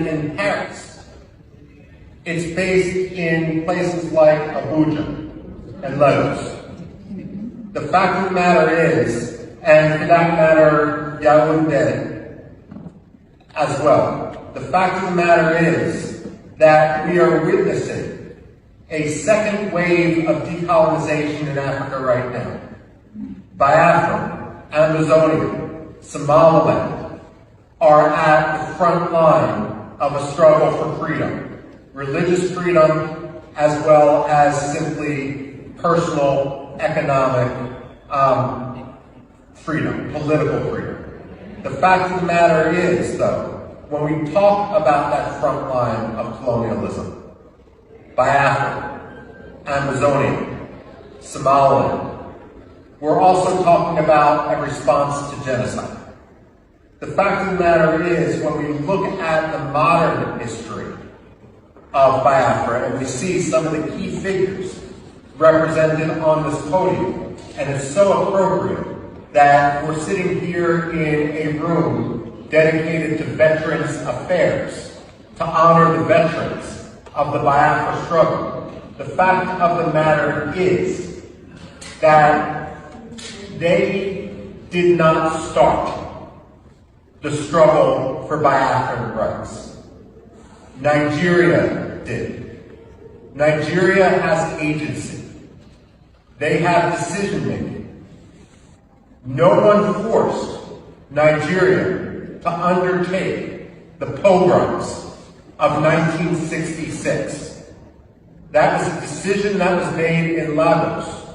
in Paris. It's based in places like Abuja and Lagos. The fact of the matter is, and for that matter, Yaoundé as well, the fact of the matter is that we are witnessing a second wave of decolonization in Africa right now. Biafra, Amazonia, Somaliland are at the front line of a struggle for freedom, religious freedom, as well as simply personal, economic freedom, political freedom. The fact of the matter is, though, when we talk about that front line of colonialism, Biafra, Amazonia, Somaliland, we're also talking about a response to genocide. The fact of the matter is, when we look at the modern history of Biafra and we see some of the key figures represented on this podium, and it's so appropriate that we're sitting here in a room dedicated to Veterans Affairs, to honor the veterans of the Biafra struggle. The fact of the matter is that they did not start the struggle for Biafran rights. Nigeria did. Nigeria has agency. They have decision-making. No one forced Nigeria to undertake the pogroms of 1966. That was a decision that was made in Lagos.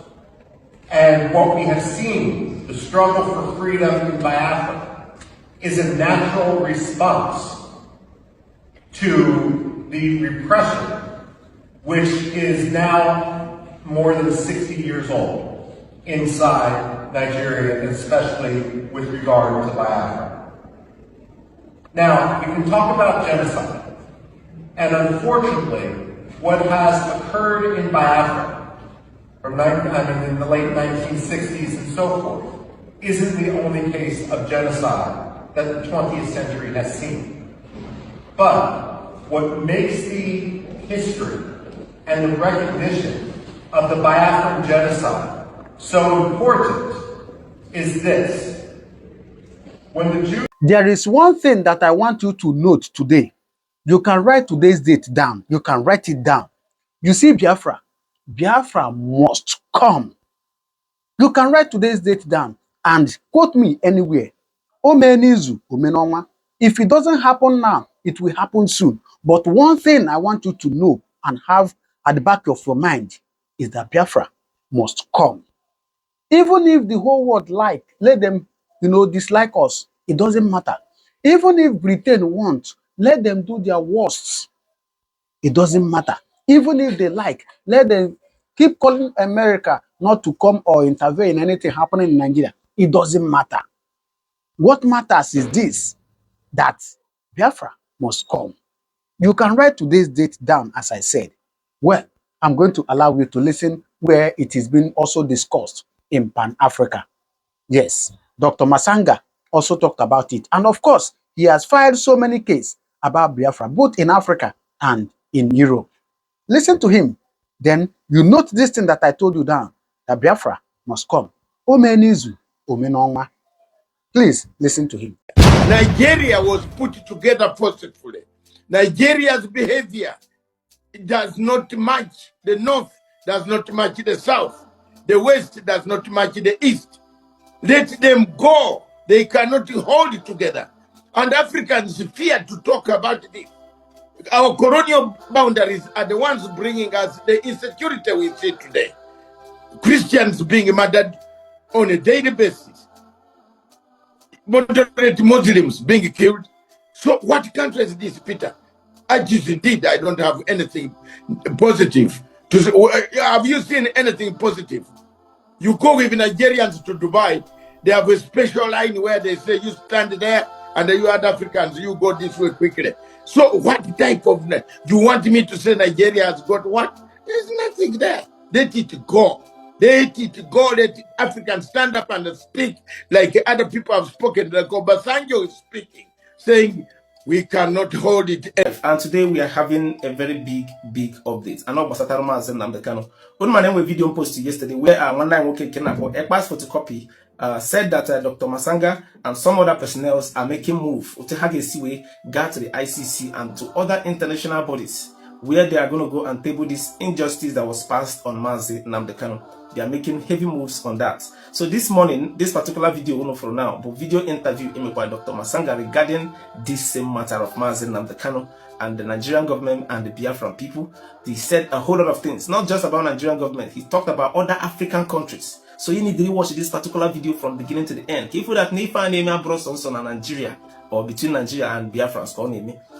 And what we have seen, the struggle for freedom in Biafra, is a natural response to the repression, which is now more than 60 years old inside Nigeria, and especially with regard to Biafra. Now, we can talk about genocide, and unfortunately, what has occurred in Biafra in the late 1960s and so forth, isn't the only case of genocide that the 20th century has seen. But what makes the history and the recognition of the Biafran genocide so important is this. When the Jews... There is one thing that I want you to note today. You can write today's date down. You can write it down. You see Biafra. Biafra must come. You can write today's date down and quote me anywhere. Omenizu, omenonwa. If it doesn't happen now, it will happen soon. But one thing I want you to know and have at the back of your mind is that Biafra must come. Even if the whole world let them, dislike us, it doesn't matter. Even if Britain wants, let them do their worst. It doesn't matter. Even if they let them keep calling America not to come or intervene in anything happening in Nigeria. It doesn't matter. What matters is this, that Biafra must come. You can write today's date down, as I said. Well, I'm going to allow you to listen where it is being also discussed in Pan-Africa. Yes, Dr. Masanga also talked about it. And of course, he has filed so many cases about Biafra, both in Africa and in Europe. Listen to him. Then you note this thing that I told you down, that Biafra must come. Omenizu, omenonwa. Please listen to him. Nigeria was put together forcefully. Nigeria's behavior does not match the North, does not match the South. The West does not match the East. Let them go. They cannot hold it together. And Africans fear to talk about this. Our colonial boundaries are the ones bringing us the insecurity we see today. Christians being murdered on a daily basis. Moderate Muslims being killed. So what country is this, Peter? I just indeed, I don't have anything positive to say. Have you seen anything positive? You go with Nigerians to Dubai, they have a special line where they say you stand there and you other Africans, you go this way quickly. So what type of... You want me to say Nigeria has got what? There's nothing there. Let it go. Let it go. Let Africans stand up and speak like other people have spoken. Like Obasanjo is speaking, saying We cannot hold it. And today we are having a very big update. I know Basataruma and Nnamdi Kanu. One man we video post yesterday where one line working Ekpa's photocopy said that Dr. Masanga and some other personnel are making move to Hagesiwe, got to the ICC and to other international bodies where they are going to go and table this injustice that was passed on Nnamdi Kanu. They are making heavy moves on that. So this morning, this particular video, not for now, but video interview by Dr. Masanga regarding this same matter of Nnamdi Kanu and the Nigerian government and the Biafran people. They said a whole lot of things, not just about Nigerian government. He talked about other African countries. So you need to watch this particular video from beginning to the end. People that Nifa name brought on Nigeria or between Nigeria and Biafra,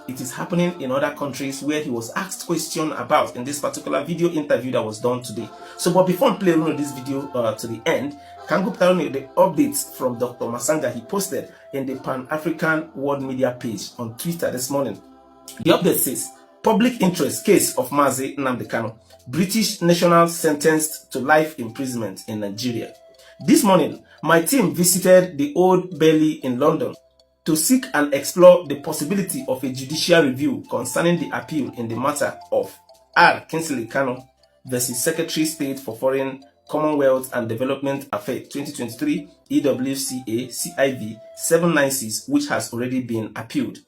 it is happening in other countries where he was asked question about in this particular video interview that was done today. So, but before I play this video to the end, can go tell me the updates from Dr. Masanga he posted in the Pan-African World Media page on Twitter this morning. The update says, public interest case of Nnamdi Kanu, British national sentenced to life imprisonment in Nigeria. This morning, my team visited the Old Bailey in London to seek and explore the possibility of a judicial review concerning the appeal in the matter of R. Kingsley Kanu versus Secretary State for Foreign, Commonwealth and Development Affairs 2023 EWCA CIV 796, which has already been appealed.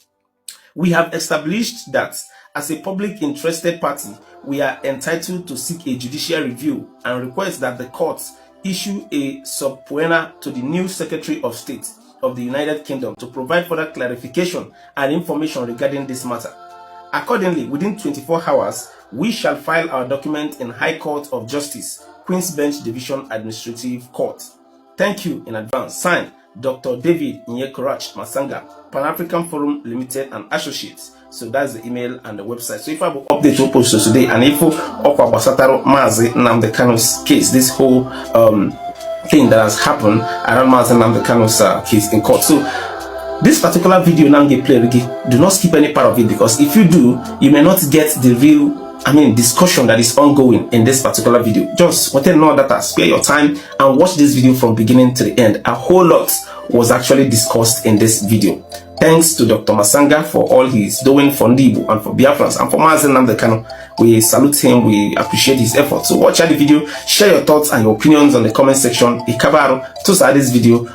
We have established that as a public interested party, we are entitled to seek a judicial review and request that the courts issue a subpoena to the new Secretary of State of the United Kingdom to provide further clarification and information regarding this matter. Accordingly, within 24 hours, we shall file our document in High Court of Justice, Queen's Bench Division Administrative Court. Thank you in advance. Signed, Dr. David Nyekorach Masanga, Pan-African Forum Limited and Associates. So that's the email and the website. So if I will update you post today and info of Basataro Nnamdi Kanu's case, this whole thing that has happened around Nnamdi Kanu's case in court. So this particular video now get played again. Do not skip any part of it, because if you do, you may not get the real discussion that is ongoing in this particular video. Just want to know that spare your time and watch this video from beginning to the end. A whole lot was actually discussed in this video. Thanks to Dr. Masanga for all he's doing for Ndibu and for Biafrans and for Nnamdi Kanu. We salute him, we appreciate his efforts. So watch out the video, share your thoughts and your opinions on the comment section. Ikabaro, to start this video,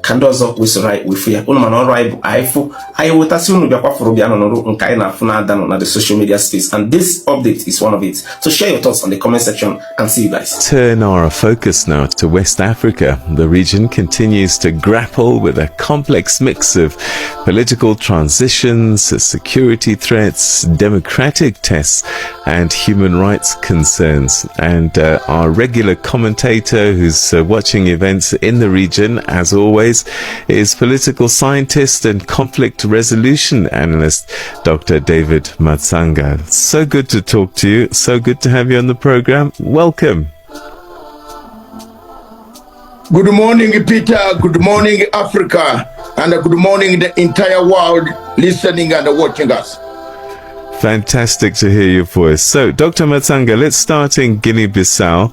Kandozo wisurai wifia. Unumano raibu aifu. Ayewotasi unubiakwa furubiano noru unkaina funa dano na the social media space. And this update is one of it. So share your thoughts on the comment section and see you guys. Turn our focus now to West Africa. The region continues to grapple with a complex mix of political transitions, security threats, democratic tests, and human rights concerns. And our regular commentator who's watching events in the region, as always, is political scientist and conflict resolution analyst Dr. David Masanga. So good to talk to you. So good to have you on the program. Welcome. Good morning, Peter. Good morning, Africa. And good morning, the entire world listening and watching us. Fantastic to hear your voice. So, Dr. Masanga, let's start in Guinea-Bissau.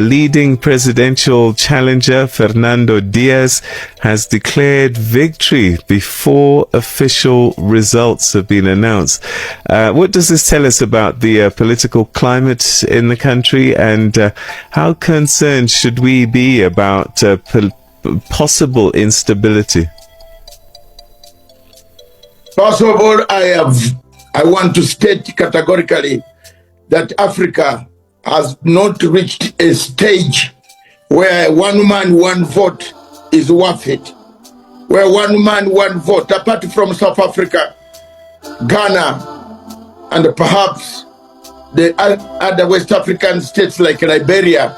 Leading presidential challenger Fernando Diaz has declared victory before official results have been announced. What does this tell us about the political climate in the country, and how concerned should we be about possible instability? First of all, I want to state categorically that Africa has not reached a stage where one man, one vote is worth it. Where one man, one vote, apart from South Africa, Ghana, and perhaps the other West African states like Liberia,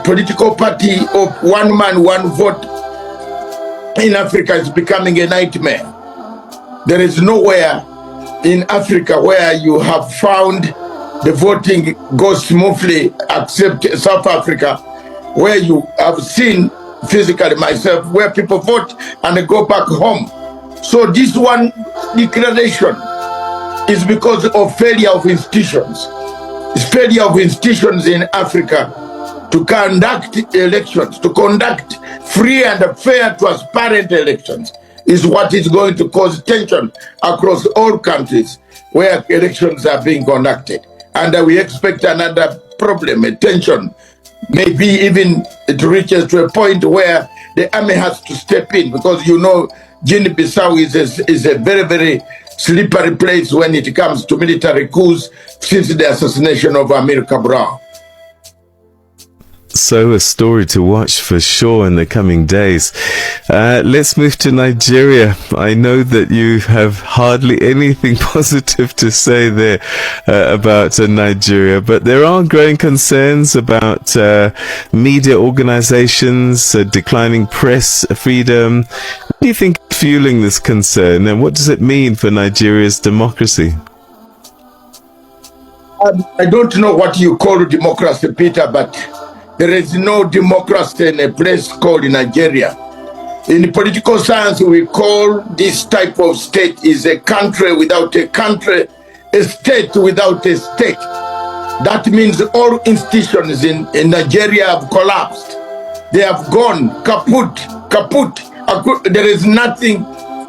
political party of one man, one vote in Africa is becoming a nightmare. There is nowhere in Africa where you have found the voting goes smoothly, except South Africa, where you have seen physically myself, where people vote and they go back home. So this one declaration is because of failure of institutions. It's failure of institutions in Africa to conduct elections, to conduct free and fair, transparent elections. is what is going to cause tension across all countries where elections are being conducted. And we expect another problem, a tension. Maybe even it reaches to a point where the army has to step in, because you know Guinea-Bissau is a very, very slippery place when it comes to military coups since the assassination of Amir Cabral. So a story to watch for sure in the coming days. Let's move to Nigeria. I know that you have hardly anything positive to say there about Nigeria, but there are growing concerns about media organizations, declining press freedom. What do you think is fueling this concern, and what does it mean for Nigeria's democracy? I don't know what you call democracy, Peter, but there is no democracy in a place called Nigeria. In political science, we call this type of state is a country without a country, a state without a state. That means all institutions in Nigeria have collapsed. They have gone kaput. There is nothing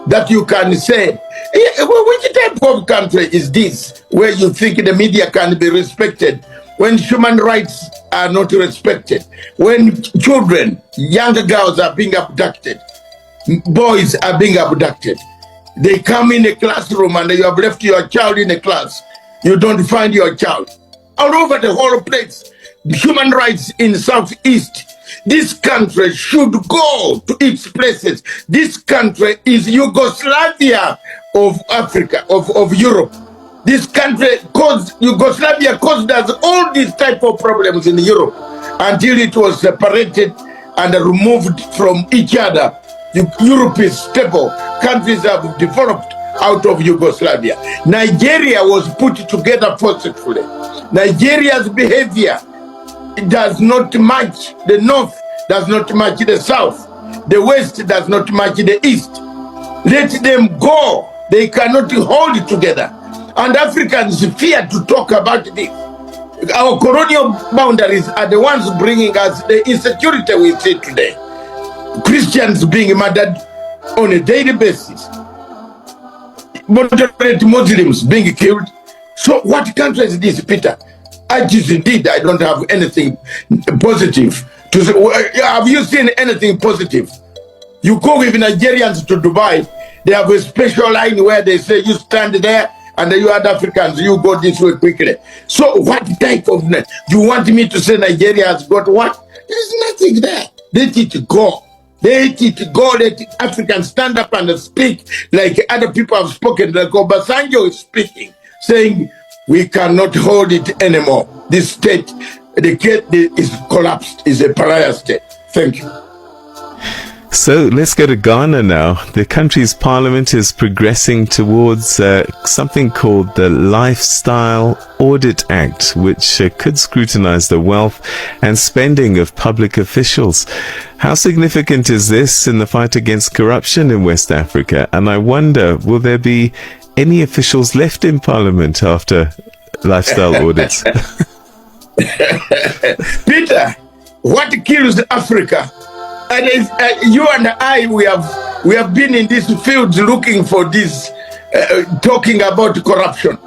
that you can say. Which type of country is this where you think the media can be respected when human rights are not respected, when children, younger girls are being abducted, boys are being abducted? They come in a classroom and you have left your child in a class. You don't find your child. All over the whole place, human rights in Southeast. This country should go to its places. This country is Yugoslavia of Africa, of Europe. This country Yugoslavia caused us all these type of problems in Europe until it was separated and removed from each other. Europe is stable. Countries have developed out of Yugoslavia. Nigeria was put together forcefully. Nigeria's behavior does not match the North, does not match the South. The West does not match the East. Let them go. They cannot hold it together. And Africans fear to talk about this. Our colonial boundaries are the ones bringing us the insecurity we see today. Christians being murdered on a daily basis. Moderate Muslims being killed. So what country is this, Peter? I just indeed, I don't have anything positive to say. Have you seen anything positive? You go with Nigerians to Dubai, they have a special line where they say you stand there and you other Africans, you go this way quickly. So what type of, you want me to say Nigeria has got what? There's nothing there. Let it go. Let it go. Let Africans stand up and speak like other people have spoken, like Obasanjo is speaking, saying we cannot hold it anymore. This state, the state is collapsed, is a pariah state. Thank you. So let's go to Ghana now. The country's parliament is progressing towards something called the Lifestyle Audit Act, which could scrutinize the wealth and spending of public officials. How significant is this in the fight against corruption in West Africa? And I wonder, will there be any officials left in parliament after lifestyle audits? Peter, what kills Africa? And you and I, we have been in this field looking for this, talking about corruption.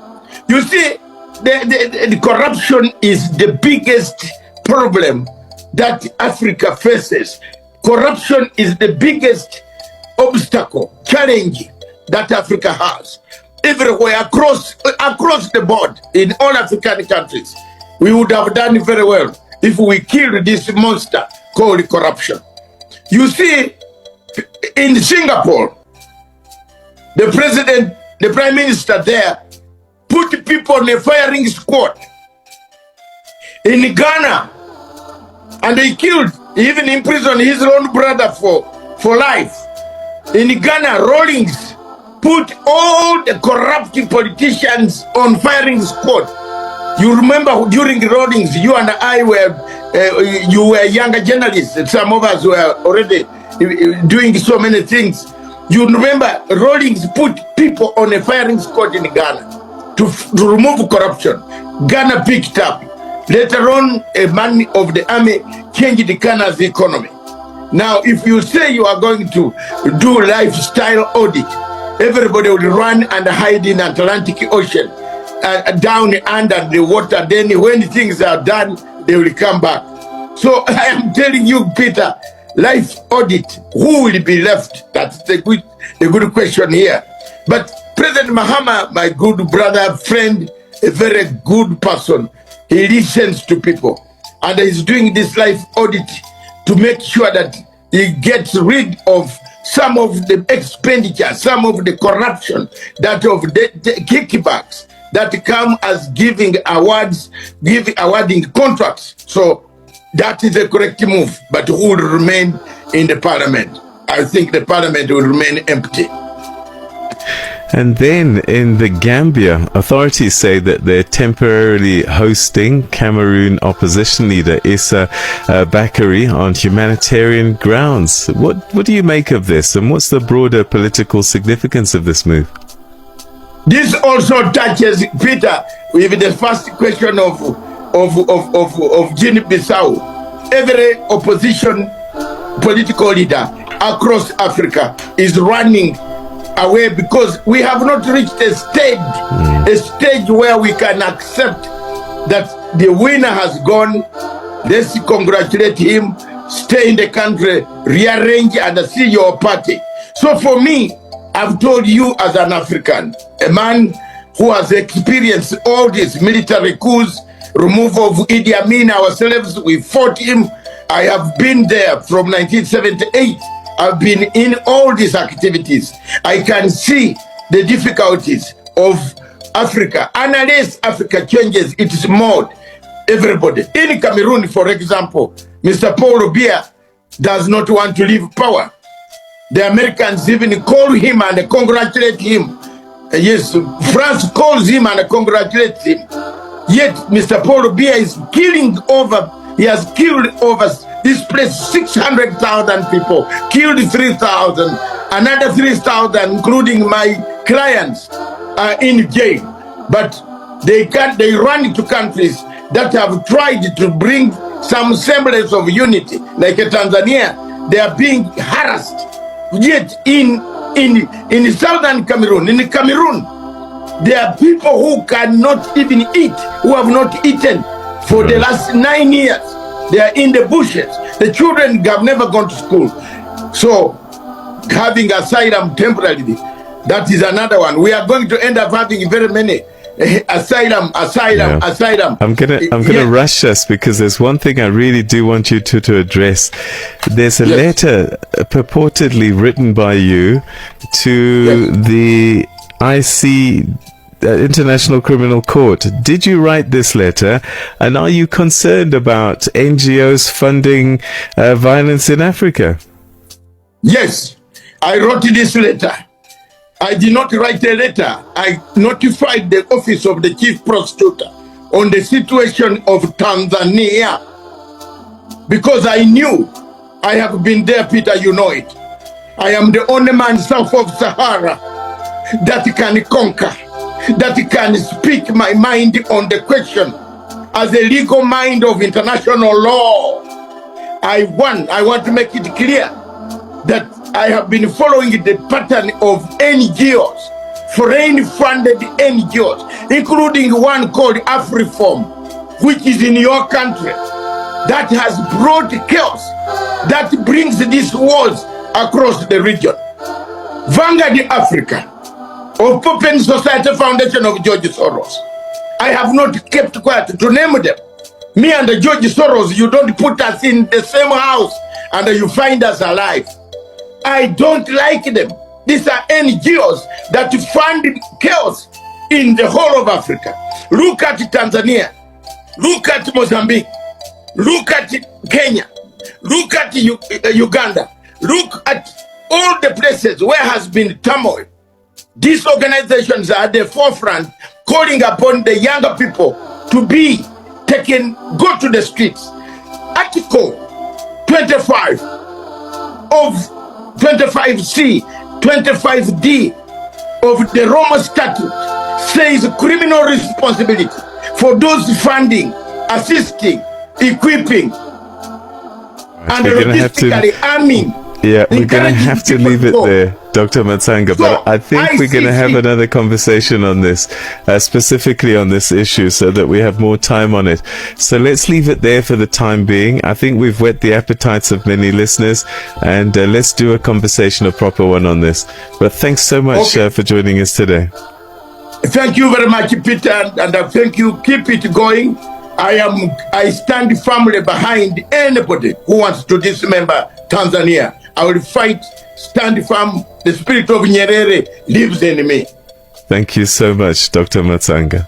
You see, the corruption is the biggest problem that Africa faces. Corruption is the biggest obstacle, challenge that Africa has. Everywhere, across the board, in all African countries, we would have done very well if we killed this monster called corruption. You see, in Singapore, the prime minister there put people on a firing squad. In Ghana, and they killed, even imprisoned his own brother for life. In Ghana, Rawlings put all the corrupt politicians on firing squad. You remember during Rawlings, you and I you were younger journalists. Some of us were already doing so many things. You remember Rawlings put people on a firing squad in Ghana to remove corruption. Ghana picked up. Later on, a man of the army changed Ghana's economy. Now, if you say you are going to do lifestyle audit, everybody will run and hide in Atlantic Ocean, down under the water. Then when things are done, they will come back. So I am telling you, Peter, life audit, who will be left? That's the good question here. But President Mahama, my good brother, friend, a very good person, he listens to people. And he's doing this life audit to make sure that he gets rid of some of the expenditure, some of the corruption, that of the kickbacks that come as awarding contracts. So that is a correct move, but who will remain in the parliament? I think the parliament will remain empty. And then in the Gambia, authorities say that they're temporarily hosting Cameroon opposition leader Issa Bakary on humanitarian grounds. What do you make of this, and what's the broader political significance of this move? This also touches, Peter, with the first question of Guinea-Bissau. Every opposition political leader across Africa is running away because we have not reached a stage where we can accept that the winner has gone. Let's congratulate him, stay in the country, rearrange and see your party. So for me, I've told you as an African, a man who has experienced all these military coups, removal of Idi Amin ourselves, we fought him. I have been there from 1978. I've been in all these activities. I can see the difficulties of Africa. Unless Africa changes its mode, everybody. In Cameroon, for example, Mr. Paul Biya does not want to leave power. The Americans even call him and congratulate him. Yes, France calls him and congratulates him. Yet, Mr. Paul Biya is killing over, he has killed over this place 600,000 people, killed 3,000, another 3,000, including my clients, are in jail. But they run to countries that have tried to bring some semblance of unity, like Tanzania. They are being harassed. Yet in southern Cameroon, there are people who cannot even eat, who have not eaten for the last 9 years. They are in the bushes. The children have never gone to school. So having asylum temporarily, that is another one. We are going to end up having very many asylum. I'm gonna rush us because there's one thing I really do want you to address. There's a letter purportedly written by you to the IC International Criminal Court. Did you write this letter, and are you concerned about NGOs funding violence in Africa? Yes, I wrote this letter. I did not write a letter. I notified the office of the chief prosecutor on the situation of Tanzania because I knew, I have been there, Peter, you know it. I am the only man south of Sahara that can conquer, that can speak my mind on the question as a legal mind of international law. I want to make it clear that I have been following the pattern of NGOs, foreign-funded NGOs, including one called AfriForm, which is in your country, that has brought chaos, that brings these wars across the region. Vanguard Africa, of Open Society Foundation of George Soros. I have not kept quiet to name them. Me and George Soros, you don't put us in the same house and you find us alive. I don't like them. These are NGOs that fund chaos in the whole of Africa. Look at Tanzania. Look at Mozambique. Look at Kenya. Look at Uganda. Look at all the places where has been turmoil. These organizations are at the forefront, calling upon the younger people to be taken, go to the streets. Article 25 of 25C, 25D of the Roma Statute says criminal responsibility for those funding, assisting, equipping and we're gonna have to- logistically arming. Yeah, we're going to encouraging have to people leave it go. there, Dr. Matsanga. So, But I think we're going to have ICC another conversation on this, specifically on this issue, so that we have more time on it. So let's leave it there for the time being. I think we've whet the appetites of many listeners, and let's do a conversation, a proper one on this. But thanks so much for joining us today. Thank you very much, Peter, and I thank you. Keep it going. I stand firmly behind anybody who wants to dismember Tanzania. I will fight, stand firm. The spirit of Nyerere lives in me. Thank you so much, Dr. Matsanga.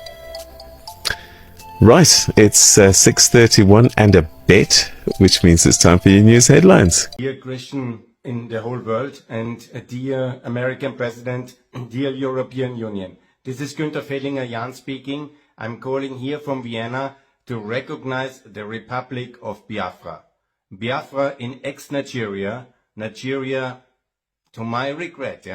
Right, it's 6:31 and a bit, which means it's time for your news headlines. Dear Christian in the whole world, and dear American President, dear European Union. This is Günther Fellinger-Jahn speaking. I'm calling here from Vienna to recognize the Republic of Biafra. Biafra in ex-Nigeria, Nigeria, to my regret,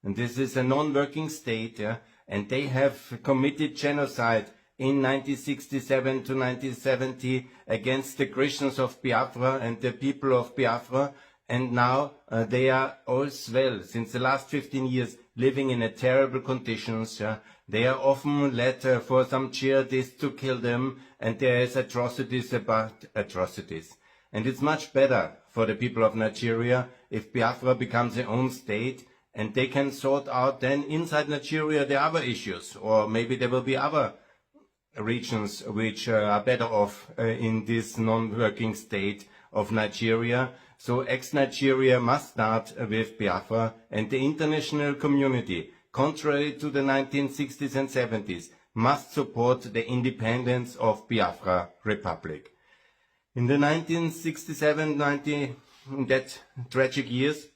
and this is a non-working state, and they have committed genocide in 1967 to 1970 against the Christians of Biafra and the people of Biafra, and now they are all well, since the last 15 years, living in a terrible conditions. They are often led for some jihadists to kill them, and there is atrocities about atrocities. And it's much better for the people of Nigeria if Biafra becomes their own state, and they can sort out then inside Nigeria the other issues, or maybe there will be other regions which are better off in this non-working state of Nigeria. So ex-Nigeria must start with Biafra, and the international community, contrary to the 1960s and 70s, must support the independence of Biafra Republic. In the 1967-90, that tragic years,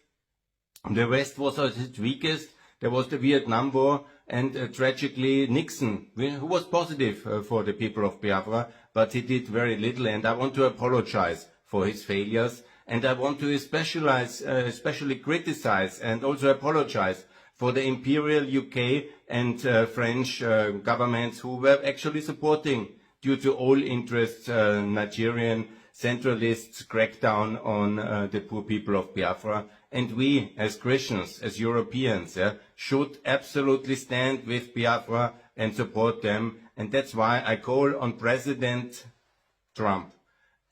the West was at its weakest. There was the Vietnam War, and tragically Nixon, who was positive for the people of Biafra, but he did very little, and I want to apologize for his failures. And I want to especially criticize and also apologize for the imperial UK and French governments who were actually supporting, due to all interests, Nigerian centralists' crackdown on the poor people of Biafra. And we, as Christians, as Europeans, should absolutely stand with Biafra and support them. And that's why I call on President Trump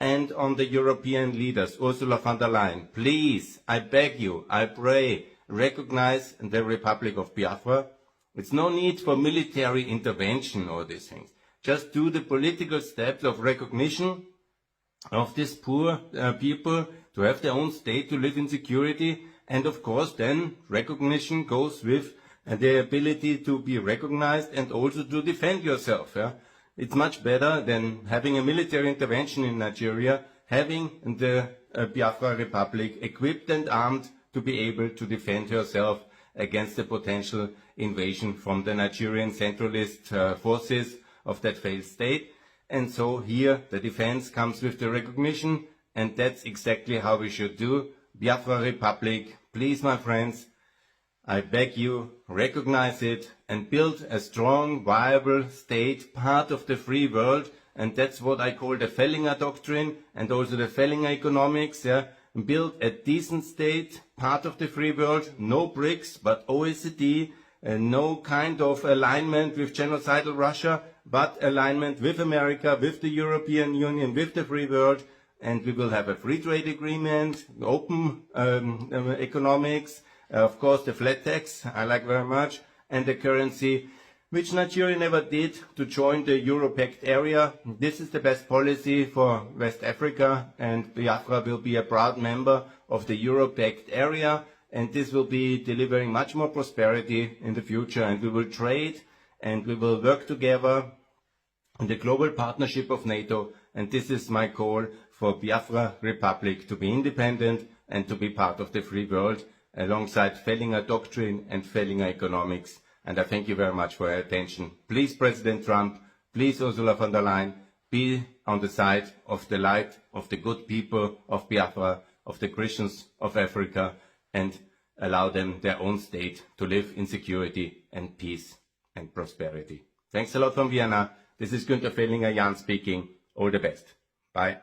and on the European leaders, Ursula von der Leyen, please, I beg you, I pray, recognize the Republic of Biafra. It's no need for military intervention or these things. Just do the political steps of recognition of these poor people to have their own state, to live in security, and of course then recognition goes with the ability to be recognized and also to defend yourself. It's much better than having a military intervention in Nigeria, having the Biafra Republic equipped and armed to be able to defend herself against the potential invasion from the Nigerian centralist forces of that failed state. And so here the defense comes with the recognition, and that's exactly how we should do. Biafra Republic, please, my friends, I beg you, recognize it and build a strong, viable state, part of the free world. And that's what I call the Fellinger doctrine and also the Fellinger economics. Build a decent state, part of the free world, no BRICS, but OECD, no kind of alignment with genocidal Russia, but alignment with America, with the European Union, with the free world. And we will have a free trade agreement, open economics, of course the flat tax, I like very much, and the currency, which Nigeria never did, to join the Euro-Pact area. This is the best policy for West Africa, and Biafra will be a proud member of the Euro-Pact area, and this will be delivering much more prosperity in the future, and we will trade and we will work together in the global partnership of NATO, and this is my call for Biafra Republic to be independent and to be part of the free world, alongside Fellinger doctrine and Fellinger economics. And I thank you very much for your attention. Please, President Trump, please, Ursula von der Leyen, be on the side of the light, of the good people of Biafra, of the Christians of Africa, and allow them their own state to live in security and peace and prosperity. Thanks a lot from Vienna. This is Günther Fellinger-Jahn speaking. All the best. Bye.